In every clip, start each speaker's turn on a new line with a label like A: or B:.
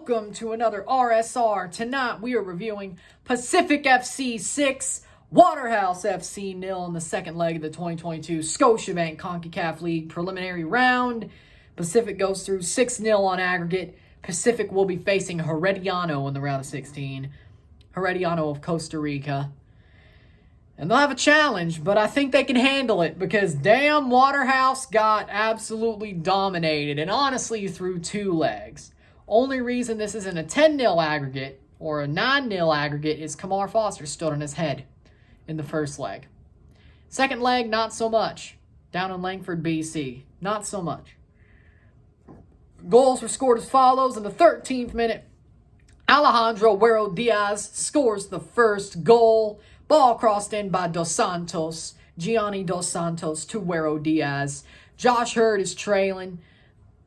A: welcome to another RSR. Tonight we are reviewing Pacific FC 6, Waterhouse FC 0 in the second leg of the 2022 Scotiabank CONCACAF League preliminary round. Pacific goes through 6-0 on aggregate. Pacific will be facing Herediano in the round of 16. Herediano of Costa Rica. And they'll have a challenge, but I think they can handle it because damn, Waterhouse got absolutely dominated, and honestly through two legs. Only reason this isn't a 10-0 aggregate or a 9-0 aggregate is Kamar Foster stood on his head in the first leg. Second leg, not so much. Down in Langford, BC. Not so much. Goals were scored as follows. In the 13th minute, Alejandro Huero Diaz scores the first goal. Ball crossed in by Dos Santos. Gianni Dos Santos to Huero Diaz. Josh Hurd is trailing.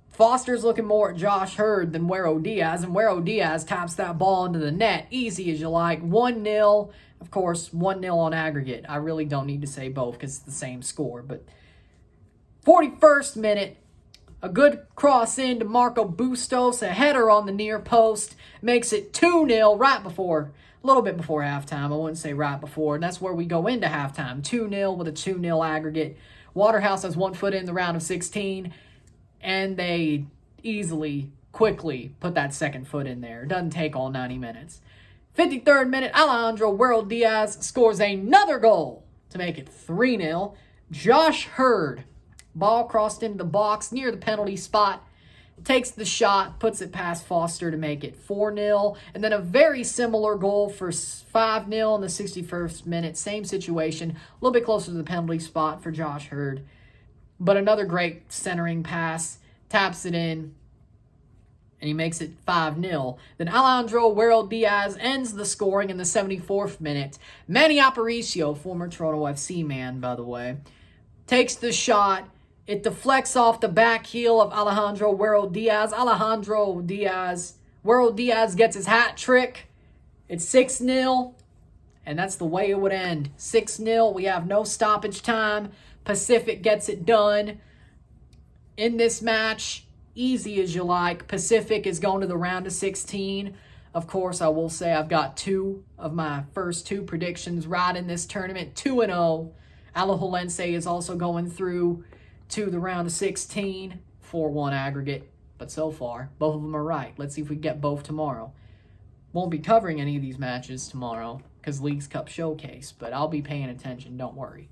A: Foster's looking more at Josh Hurd than Huero Diaz, and Huero Diaz taps that ball into the net. Easy as you like. 1-0. Of course, 1-0 on aggregate. I really don't need to say both because it's the same score. But 41st minute, a good cross in to Marco Bustos. A header on the near post. Makes it 2-0 right before, a little bit before halftime. I wouldn't say right before. And that's where we go into halftime. 2-0 with a 2-0 aggregate. Waterhouse has 1 foot in the round of 16. And they easily, quickly put that second foot in there. It doesn't take all 90 minutes. 53rd minute, Alejandro Huero Diaz scores another goal to make it 3-0. Josh Hurd, ball crossed into the box near the penalty spot, takes the shot, puts it past Foster to make it 4-0. And then a very similar goal for 5-0 in the 61st minute. Same situation, a little bit closer to the penalty spot for Josh Hurd. But another great centering pass, taps it in, and he makes it 5-0. Then Alejandro Huero Diaz ends the scoring in the 74th minute. Manny Aparicio, former Toronto FC man, by the way, takes the shot. It deflects off the back heel of Alejandro Huero Diaz. Huero Diaz gets his hat trick. It's 6-0, and that's the way it would end. 6-0, we have no stoppage time. Pacific gets it done in this match. Easy as you like. Pacific is going to the round of 16. Of course, I will say I've got 2 of my first 2 predictions right in this tournament. 2-0. Alajuelense is also going through to the round of 16. 4-1 aggregate. But so far, both of them are right. Let's see if we get both tomorrow. Won't be covering any of these matches tomorrow because Leagues Cup Showcase. But I'll be paying attention. Don't worry.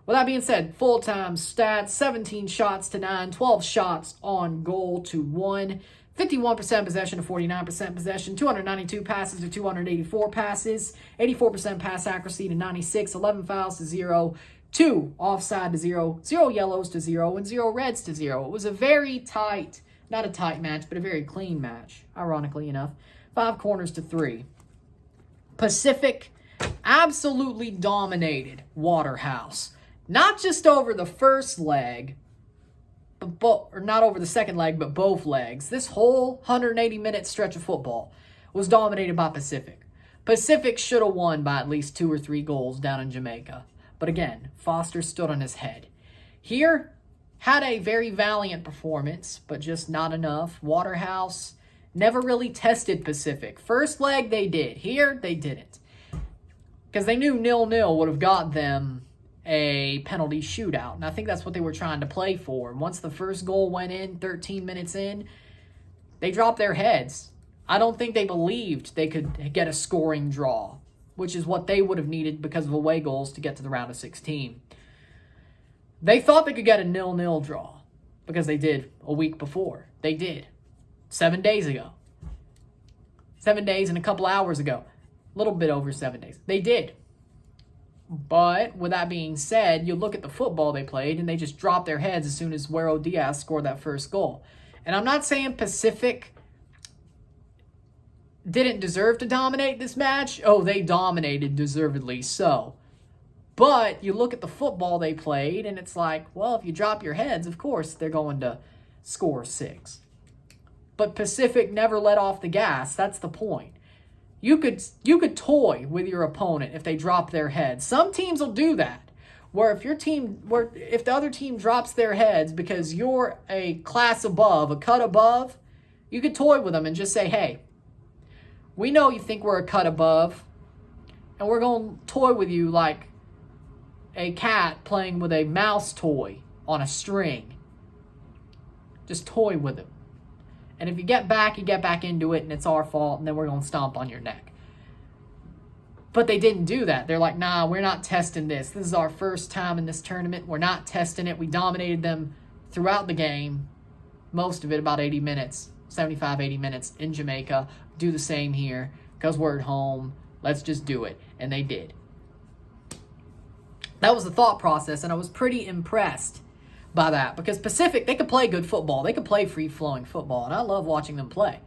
A: With that being said, full-time stats, 17 shots to 9, 12 shots on goal to 1, 51% possession to 49% possession, 292 passes to 284 passes, 84% pass accuracy to 96, 11 fouls to 0, 2 offside to 0, 0 yellows to 0, and 0 reds to 0. It was a very tight, not a tight match, but a very clean match, ironically enough. 5 corners to 3. Pacific absolutely dominated Waterhouse. Not just over the first leg, or not over the second leg, but both legs. This whole 180-minute stretch of football was dominated by Pacific. Pacific should have won by at least 2 or 3 goals down in Jamaica. But again, Foster stood on his head. Here, had a very valiant performance, but just not enough. Waterhouse never really tested Pacific. First leg, they did. Here, they didn't. Because they knew 0-0 would have got them a penalty shootout. And I think that's what they were trying to play for. And once the first goal went in, 13 minutes in, they dropped their heads. I don't think they believed they could get a scoring draw, which is what they would have needed because of away goals to get to the round of 16. They thought they could get a 0-0 draw because they did a week before. They did. 7 days ago. 7 days and a couple hours ago. A little bit over 7 days. They did. But with that being said, you look at the football they played, and they just dropped their heads as soon as Huero Diaz scored that first goal. And I'm not saying Pacific didn't deserve to dominate this match. Oh, they dominated, deservedly so. But you look at the football they played, and it's like, well, if you drop your heads, of course they're going to score 6. But Pacific never let off the gas. That's the point. You could toy with your opponent if they drop their heads. Some teams will do that. Where if the other team drops their heads because you're a class above, a cut above, You could toy with them and just say, hey, we know you think we're a cut above, and we're going to toy with you like a cat playing with a mouse toy on a string. Just toy with him. And if you get back into it, and it's our fault, and then we're going to stomp on your neck. But they didn't do that. They're like, nah, we're not testing this. This is our first time in this tournament. We're not testing it. We dominated them throughout the game. Most of it, about 80 minutes, 75, 80 minutes in Jamaica. Do the same here because we're at home. Let's just do it. And they did. That was the thought process, and I was pretty impressed by that because Pacific, they could play good football. They could play free-flowing football, and I love watching them play.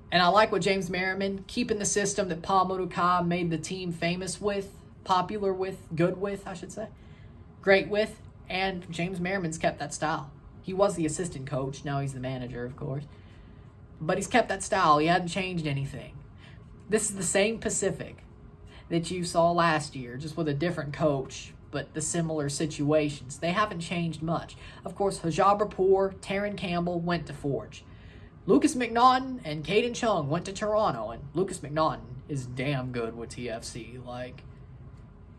A: And I like what James Merriman, keeping the system that Paul Muruka made the team famous with, popular with, good with, I should say, great with, and James Merriman's kept that style. He was the assistant coach. Now he's the manager, of course. But he's kept that style. He hadn't changed anything. This is the same Pacific that you saw last year, just with a different coach, but the similar situations. They haven't changed much. Of course, Hajabrapur, Taron Campbell went to Forge. Lucas McNaughton and Caden Chung went to Toronto, and Lucas McNaughton is damn good with TFC. Like,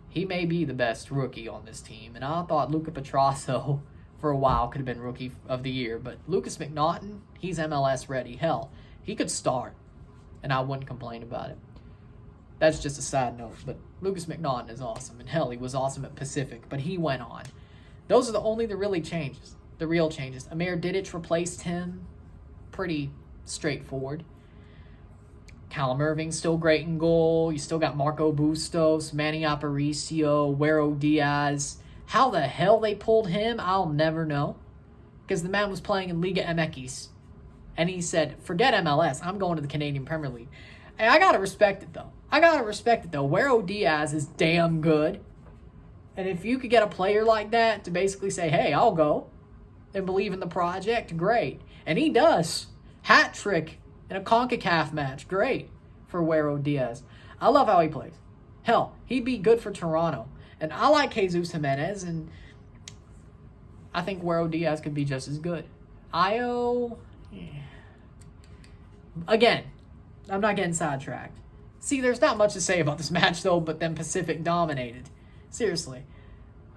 A: he may be the best rookie on this team, and I thought Luca Petrasso for a while could have been Rookie of the Year, but Lucas McNaughton, he's MLS ready. Hell, he could start, and I wouldn't complain about it. That's just a side note, but Lucas McNaughton is awesome, and hell, he was awesome at Pacific, but he went on. Those are the real changes. Amir Didic replaced him. Pretty straightforward. Callum Irving's still great in goal. You still got Marco Bustos, Manny Aparicio, Wero Diaz. How the hell they pulled him, I'll never know. Because the man was playing in Liga MX. And he said, forget MLS, I'm going to the Canadian Premier League. Hey, I gotta respect it, though. Wero Diaz is damn good. And if you could get a player like that to basically say, hey, I'll go, and believe in the project, great. And he does. Hat trick in a CONCACAF match. Great for Wero Diaz. I love how he plays. Hell, he'd be good for Toronto. And I like Jesus Jimenez, and I think Wero Diaz could be just as good. Io, again, I'm not getting sidetracked. See, there's not much to say about this match, though, but then Pacific dominated. Seriously.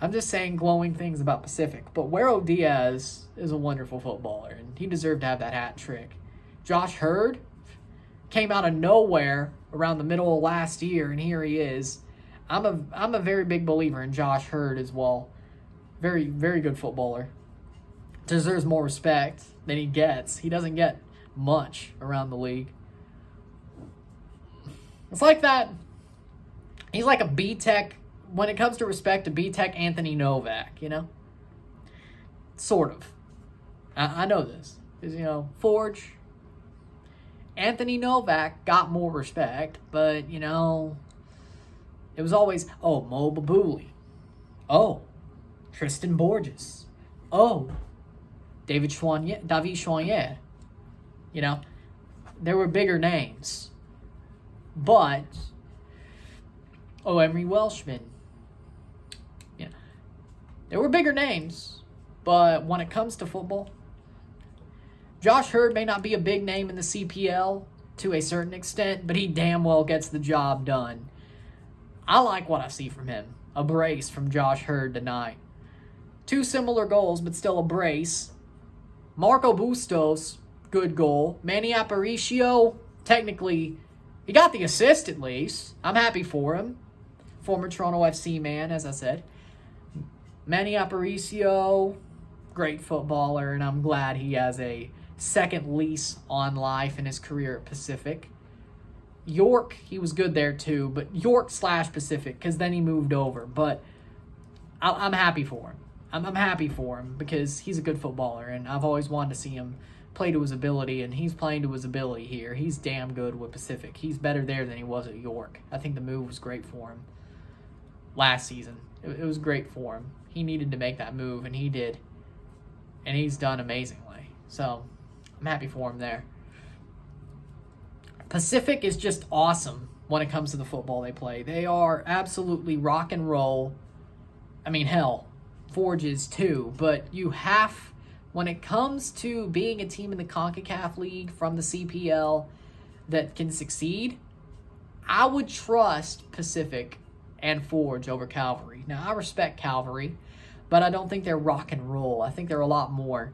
A: I'm just saying glowing things about Pacific. But Wero Diaz is a wonderful footballer, and he deserved to have that hat trick. Josh Hurd came out of nowhere around the middle of last year, and here he is. I'm a very big believer in Josh Hurd as well. Very, very good footballer. Deserves more respect than he gets. He doesn't get much around the league. It's like that. He's like a B-Tech. When it comes to respect to B-Tech Anthony Novak, you know? Sort of. I know this. Because, Forge, Anthony Novak got more respect, but, it was always, Mo Babuli. Tristan Borges. David Choinière. There were bigger names. But, Emery Welshman. There were bigger names, but when it comes to football, Josh Hurd may not be a big name in the CPL to a certain extent, but he damn well gets the job done. I like what I see from him. A brace from Josh Hurd tonight. 2 similar goals, but still a brace. Marco Bustos, good goal. Manny Aparicio, technically, he got the assist at least. I'm happy for him. Former Toronto FC man, as I said. Manny Aparicio, great footballer, and I'm glad he has a second lease on life in his career at Pacific. York, he was good there too, but York/Pacific, because then he moved over. But I'm happy for him. I'm happy for him because he's a good footballer, and I've always wanted to see him play to his ability, and he's playing to his ability here. He's damn good with Pacific. He's better there than he was at York. I think the move was great for him last season. It was great for him. He needed to make that move, and he did. And he's done amazingly. So, I'm happy for him there. Pacific is just awesome when it comes to the football they play. They are absolutely rock and roll. I mean, hell, Forge is too. But you have when it comes to being a team in the CONCACAF League from the CPL that can succeed, I would trust Pacific and Forge over Calvary. Now, I respect Calvary, but I don't think they're rock and roll. I think they're a lot more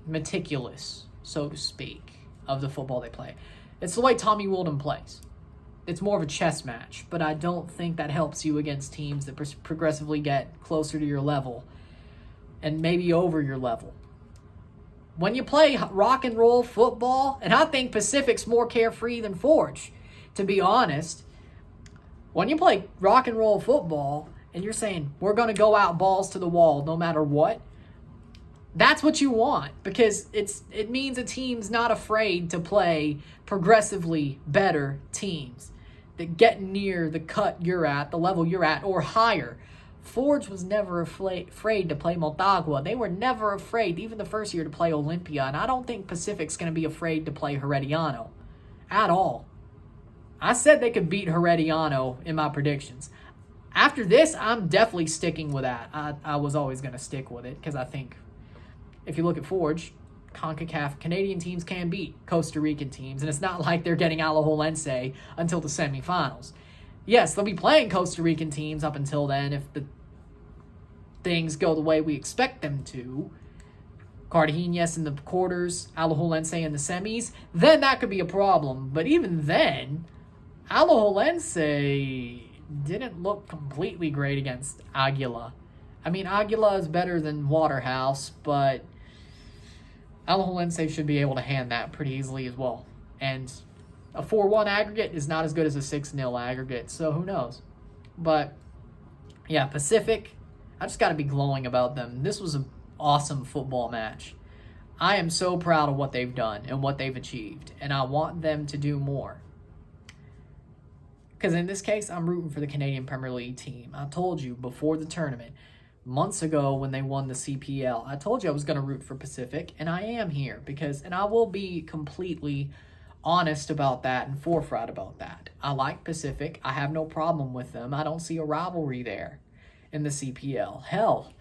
A: meticulous, so to speak, of the football they play. It's the way Tommy Wilden plays. It's more of a chess match, but I don't think that helps you against teams that progressively get closer to your level and maybe over your level. When you play rock and roll football, and I think Pacific's more carefree than Forge, to be honest, when you play rock and roll football and you're saying, we're going to go out balls to the wall no matter what, that's what you want, because it means a team's not afraid to play progressively better teams that get near the cut you're at, the level you're at, or higher. Forge was never afraid to play Motagua. They were never afraid, even the first year, to play Olympia. And I don't think Pacific's going to be afraid to play Herediano at all. I said they could beat Herediano in my predictions. After this, I'm definitely sticking with that. I was always going to stick with it because I think if you look at Forge, CONCACAF Canadian teams can beat Costa Rican teams. And it's not like they're getting Alajuelense until the semifinals. Yes, they'll be playing Costa Rican teams up until then if the things go the way we expect them to. Cartagenas in the quarters, Alajuelense in the semis. Then that could be a problem. But even then, Alajuelense didn't look completely great against Aguila. I mean, Aguila is better than Waterhouse, but Alajuelense should be able to hand that pretty easily as well. And a 4-1 aggregate is not as good as a 6-0 aggregate, so who knows? But, yeah, Pacific, I just got to be glowing about them. This was an awesome football match. I am so proud of what they've done and what they've achieved, and I want them to do more. Because in this case, I'm rooting for the Canadian Premier League team. I told you before the tournament, months ago when they won the CPL, I told you I was going to root for Pacific, and I am here and I will be completely honest about that and forthright about that. I like Pacific. I have no problem with them. I don't see a rivalry there in the CPL. Hell,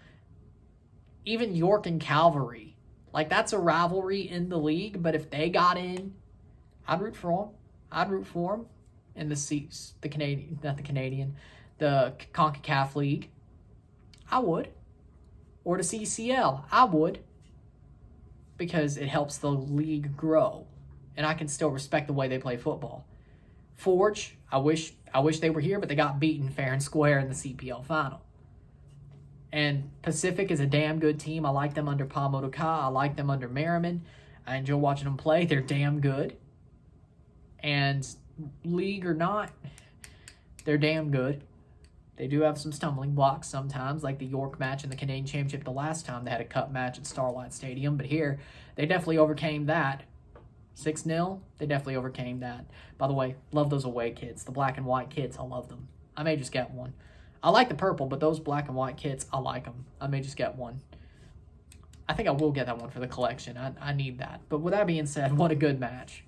A: even York and Calvary, like that's a rivalry in the league, but if they got in, I'd root for them. I'd root for them in the CONCACAF League. I would. Or the CCL. I would. Because it helps the league grow. And I can still respect the way they play football. Forge, I wish they were here, but they got beaten fair and square in the CPL final. And Pacific is a damn good team. I like them under Pamodoka. I like them under Merriman. I enjoy watching them play. They're damn good. And league or not, they're damn good. They do have some stumbling blocks sometimes, like the York match in the Canadian Championship the last time they had a cup match at Starlight Stadium. But here, they definitely overcame that. 6-0, they definitely overcame that. By the way, love those away kits. The black and white kits, I love them. I may just get one. I like the purple, but those black and white kits, I like them. I may just get one. I think I will get that one for the collection. I need that. But with that being said, what a good match.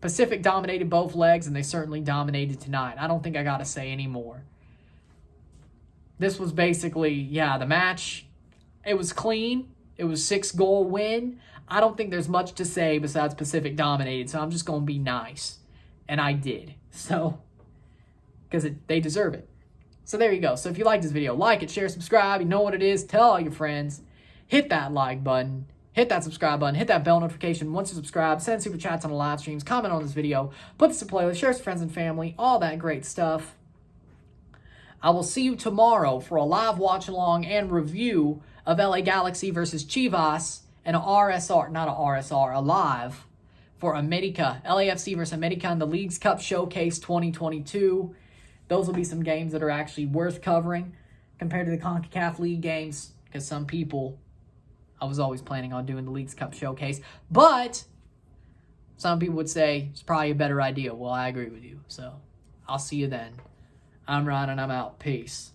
A: Pacific dominated both legs, and they certainly dominated tonight. I don't think I got to say any more. This was basically, the match. It was clean. It was 6-goal win. I don't think there's much to say besides Pacific dominated, so I'm just going to be nice. And I did. So, because they deserve it. So there you go. So if you like this video, like it, share, subscribe. You know what it is. Tell all your friends. Hit that like button. Hit that subscribe button. Hit that bell notification once you subscribe. Send super chats on the live streams. Comment on this video. Put this to playlist. Share it with friends and family. All that great stuff. I will see you tomorrow for a live watch-along and review of LA Galaxy versus Chivas and a live for America. LAFC versus America in the Leagues Cup Showcase 2022. Those will be some games that are actually worth covering compared to the CONCACAF League games, because some people, I was always planning on doing the Leagues Cup Showcase, but some people would say it's probably a better idea. Well, I agree with you, so I'll see you then. I'm Ryan, and I'm out. Peace.